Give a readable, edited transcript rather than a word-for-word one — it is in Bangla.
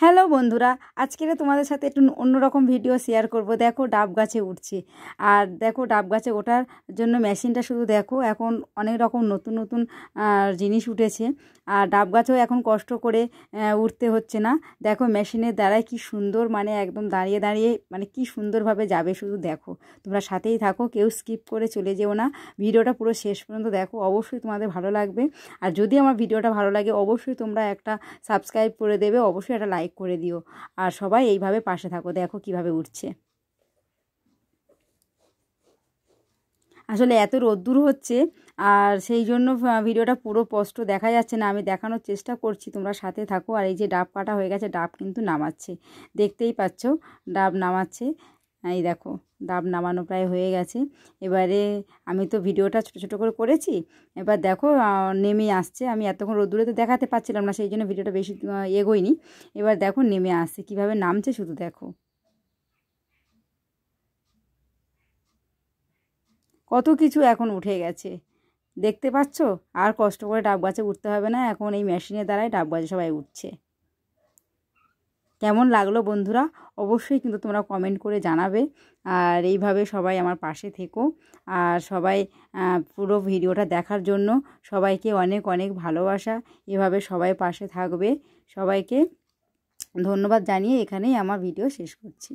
হ্যালো বন্ধুরা, আজকে তোমাদের সাথে একটু অন্যরকম ভিডিও শেয়ার করব। দেখো ডাব গাছে উঠছে, আর দেখো ডাব গাছে ওঠার জন্য মেশিনটা শুধু দেখো, এখন অনেক রকম নতুন নতুন জিনিস উঠেছে। আর ডাব গাছেও এখন কষ্ট করে উঠতে হচ্ছে না। দেখো মেশিনের দ্বারাই কি সুন্দর, মানে একদম দাঁড়িয়ে দাঁড়িয়ে মানে কি সুন্দরভাবে যাবে। শুধু দেখো, তোমরা সাথেই থাকো, কেউ স্কিপ করে চলে যেও না। ভিডিওটা পুরো শেষ পর্যন্ত দেখো, অবশ্যই তোমাদের ভালো লাগবে। আর যদি আমার ভিডিওটা ভালো লাগে অবশ্যই তোমরা একটা সাবস্ক্রাইব করে দেবে, অবশ্যই একটা লাইক করে দিও। আর সবাই এইভাবে পাশে থাকো। দেখো কিভাবে উঠছে। আসলে এত রোদ্দুর হচ্ছে, আর সেই জন্য ভিডিওটা পুরো স্পষ্ট দেখা যাচ্ছে না। আমি দেখানোর চেষ্টা করছি, তোমরা সাথে থাকো। আর এই যে ডাব কাটা হয়ে গেছে, ডাব কিন্তু নামাচ্ছে, দেখতেই পাচ্ছ ডাব নামাচ্ছে। এই দেখো ডাব নামানো প্রায় হয়ে গেছে। এবারে আমি তো ভিডিওটা ছোটো ছোটো করে করেছি, এবার দেখো নেমে আসছে। আমি এতক্ষণ রোদ্দুরে তো দেখাতে পারছিলাম না, সেই জন্য ভিডিওটা বেশি এগোয়নি। এবার দেখো নেমে আসছে, কীভাবে নামছে শুধু দেখো। কত কিছু এখন উঠে গেছে, দেখতে পাচ্ছ। আর কষ্ট করে ডাব গাছে উঠতে হবে না, এখন এই মেশিনের দ্বারাই ডাব গাছে সবাই উঠছে। কেমন লাগলো বন্ধুরা, অবশ্যই কিন্তু তোমরা কমেন্ট করে জানাবে। আর এইভাবে সবাই আমার পাশে থেকো। আর সবাই পুরো ভিডিওটা দেখার জন্য সবাইকে অনেক অনেক ভালোবাসা। এভাবে সবাই পাশে থাকবে। সবাইকে ধন্যবাদ জানিয়ে এখানেই আমার ভিডিও শেষ করছি।